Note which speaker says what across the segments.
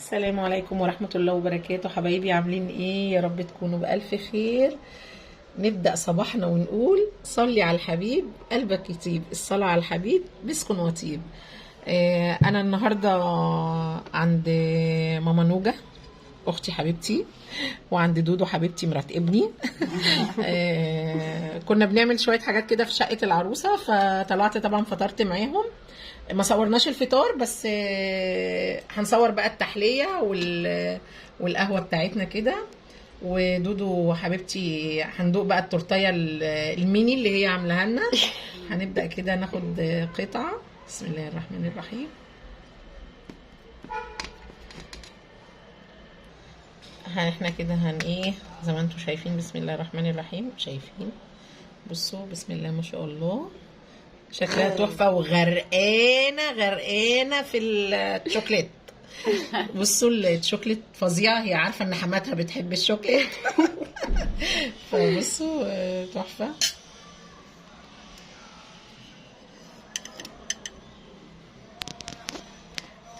Speaker 1: السلام عليكم ورحمة الله وبركاته. حبايبي عاملين ايه؟ يا رب تكونوا بألف خير. نبدأ صباحنا ونقول صلي على الحبيب قلبك يطيب، الصلاة على الحبيب بسكن وطيب. انا النهاردة عند ماما نوجة اختي حبيبتي، وعند دودو حبيبتي مرات ابني. كنا بنعمل شوية حاجات كده في شقة العروسة، فطلعت طبعا فطرت معاهم. ما صورناش الفطار، بس هنصور بقى التحلية والقهوة بتاعتنا كده. ودودو حبيبتي هندوق بقى التورتية الميني اللي هي عاملاها لنا. هنبدأ كده ناخد قطعة. بسم الله الرحمن الرحيم. احنا كده ايه زي ما انتم شايفين. بسم الله الرحمن الرحيم. شايفين؟ بصوا بسم الله ما شاء الله، شكلها تحفه وغرقانه غرقانه في الشوكليت. بصوا الشوكليت فظيعه، هي عارفه ان حماتها بتحب الشوكليت. فبصوا تحفه.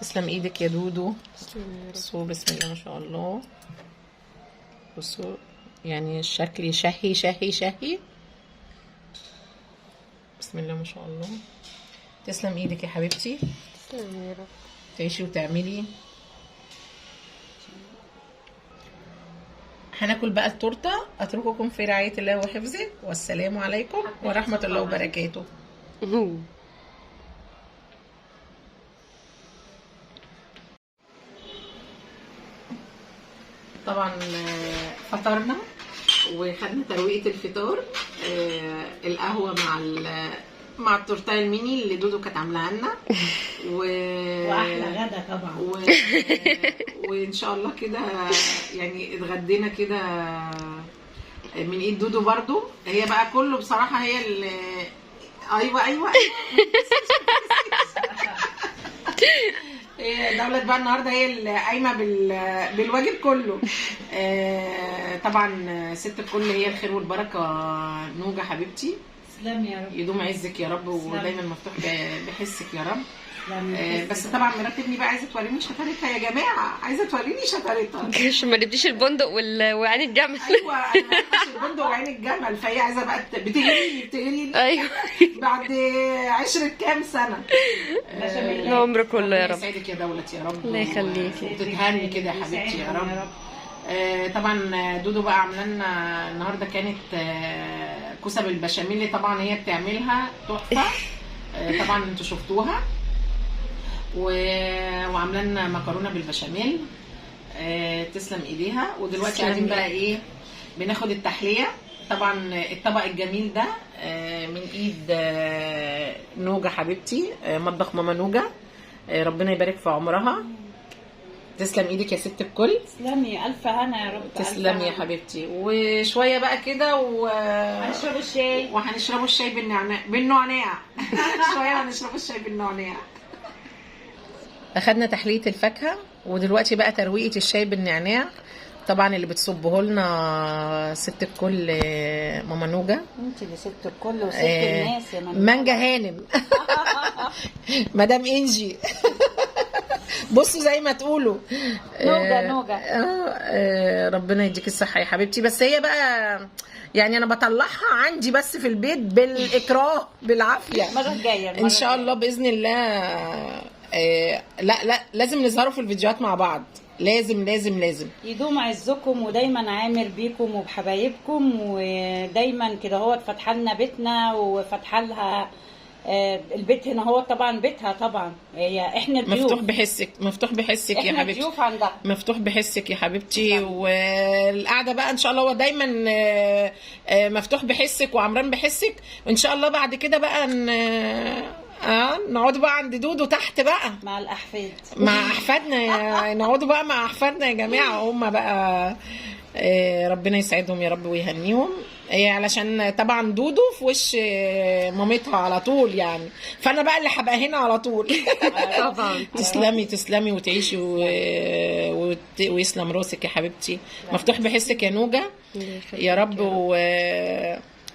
Speaker 1: تسلم ايدك يا دودو. بصوا بسم الله ما شاء الله. بصوا يعني الشكل شهي شهي شهي. بسم الله ما شاء الله. تسلم ايدك يا حبيبتي.
Speaker 2: تسلم يا رب.
Speaker 1: تعيشي وتعملي. هناكل بقى التورته. اترككم في رعايه الله وحفظه، والسلام عليكم ورحمه الله وبركاته. طبعا فطرنا وخدنا ترويقه الفطار. القهوه مع التورتايه الميني اللي دودو كانت عاملاها لنا
Speaker 3: واحلى غدا طبعا.
Speaker 1: وان شاء الله كده يعني اتغدينا كده من ايد دودو برضو. هي بقى كله بصراحه هي اللي ايوه دولة بقى النهارده هي اللي قايمه بالواجب كله. طبعا ست الكل هي الخير والبركه نوجة حبيبتي.
Speaker 3: تسلم يا رب.
Speaker 1: يدوم عزك يا رب، ودايما مفتوح بحسك يا رب. بس طبعا مرات ابني بقى عايزه توريني شطارتها يا جماعه، عايزه توريني شطارتها.
Speaker 2: مش ما نبديش البندق وعين الجمل.
Speaker 1: ايوه انا ما بحبش البندق وعين الجمل، فهي عايزه بقى بتغريني
Speaker 2: ايوه
Speaker 1: بعد عشرة كام سنه.
Speaker 2: العمر كله يا رب.
Speaker 1: يسعدك يا دولة يا رب.
Speaker 2: الله يخليكي.
Speaker 1: وتتهني كده يا حبيبتي يا رب. طبعا دودو بقى عامله لنا النهارده كانت كوسه بالبشاميل. طبعا هي بتعملها تحفه. طبعا انتوا شفتوها. وعامله لنا مكرونه بالبشاميل. تسلم ايديها. ودلوقتي قاعدين بقى ايه بناخد التحليه. طبعا الطبق الجميل ده من ايد نوجة حبيبتي، مطبخ ماما نوجة. ربنا يبارك في عمرها. تسلم ايدك يا ست الكل.
Speaker 3: تسلمي الف هنا يا رب.
Speaker 1: تسلمي يا حبيبتي. وشويه بقى كده
Speaker 3: هنشربوا الشاي.
Speaker 1: وهنشربوا الشاي بالنعناع. شويه هنشربوا الشاي بالنعناع. اخدنا تحليه الفاكهه، ودلوقتي بقى ترويقه الشاي بالنعناع. طبعا اللي بتصبه لنا ست الكل ماما نوجة.
Speaker 3: انت اللي ست الكل وست الناس يا
Speaker 1: مانجا هانم. مدام انجي. بصوا زي ما تقولوا
Speaker 3: نوجة.
Speaker 1: ربنا يديك الصحه يا حبيبتي. بس هي بقى يعني انا بطلعها عندي بس في البيت بالاكراه بالعافيه.
Speaker 3: المره الجايه
Speaker 1: ان شاء الله باذن الله. لا لازم نظهروا في الفيديوهات مع بعض. لازم
Speaker 3: يدوم عزكم ودايما عامر بيكم وبحبايبكم، ودايما كده هو فاتحه لنا بيتنا وفاتحه لها البيت هنا. هو طبعا بيتها طبعا هي احنا الضيوف.
Speaker 1: مفتوح بحسك يا
Speaker 3: احنا
Speaker 1: حبيبتي.
Speaker 3: الضيوف عندها.
Speaker 1: مفتوح بحسك يا حبيبتي. والقعده بقى ان شاء الله هو دايما مفتوح بحسك وعمران بحسك. وان شاء الله بعد كده بقى نقعدوا بقى عند دودو تحت بقى
Speaker 3: مع الاحفاد،
Speaker 1: مع احفادنا. نقعدوا بقى مع احفادنا يا جماعه. هم بقى ربنا يسعدهم يا رب ويهنيهم. علشان طبعا دودو في وش مامتها على طول يعني، فانا بقى اللي هبقى هنا على طول.
Speaker 2: طبعا.
Speaker 1: تسلمي وتعيشي ويسلم راسك يا حبيبتي. مفتوح بحسك يا نوجة يا رب.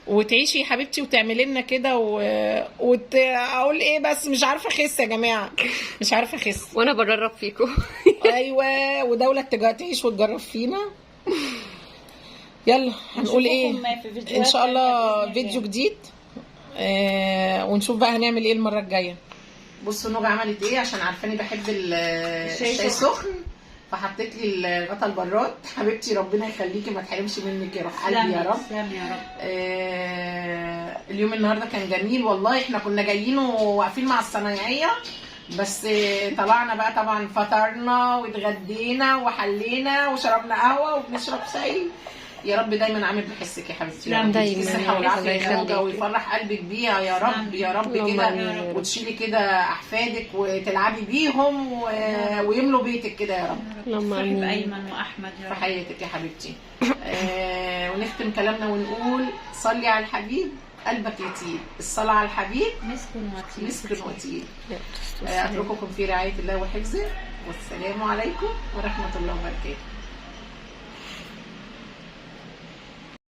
Speaker 1: وتعيشي يا حبيبتي وتعملي لنا كده اقول ايه، بس مش عارفه اخس يا جماعه، مش عارفه اخس.
Speaker 2: وانا بجرب فيكم.
Speaker 1: ايوه، ودوله تعيش وتجرب فينا. يلا هنقول ايه، ان شاء الله فيديو جديد. ونشوف بقى هنعمل ايه المره الجايه. بصوا نوجة عملت ايه، عشان عارفاني بحب الشاي سخن، فحطيت لي الغطا البراد. حبيبتي ربنا يخليكي ما تحرمش منك يا روح قلبي يا رب.
Speaker 3: تسلم يا رب.
Speaker 1: اليوم النهارده كان جميل والله. احنا كنا جايين وواقفين مع الصنايعيه، بس طلعنا بقى طبعا، فطرنا واتغدينا وحلينا وشربنا قهوه وبنشرب شاي. يا رب دايما عامل بحسك يا حبيبتي، يا رب
Speaker 2: دايما
Speaker 1: الصحه والعافيه
Speaker 2: الله
Speaker 1: يا
Speaker 2: يخليك.
Speaker 1: ويفرح قلبك بيها يا رب يا رب كده، وتشيلي كده احفادك وتلعبي بيهم ويملوا بيتك كده يا رب.
Speaker 2: اللهم
Speaker 3: صاحب
Speaker 2: امين.
Speaker 3: ايمن واحمد يا
Speaker 1: في
Speaker 3: رب.
Speaker 1: حياتك يا حبيبتي. ونختم كلامنا ونقول صلي على الحبيب قلبك يطيب، الصلاة على الحبيب مسك وطيب. أترككم في رعاية الله وحفظه، والسلام عليكم ورحمة الله وبركاته.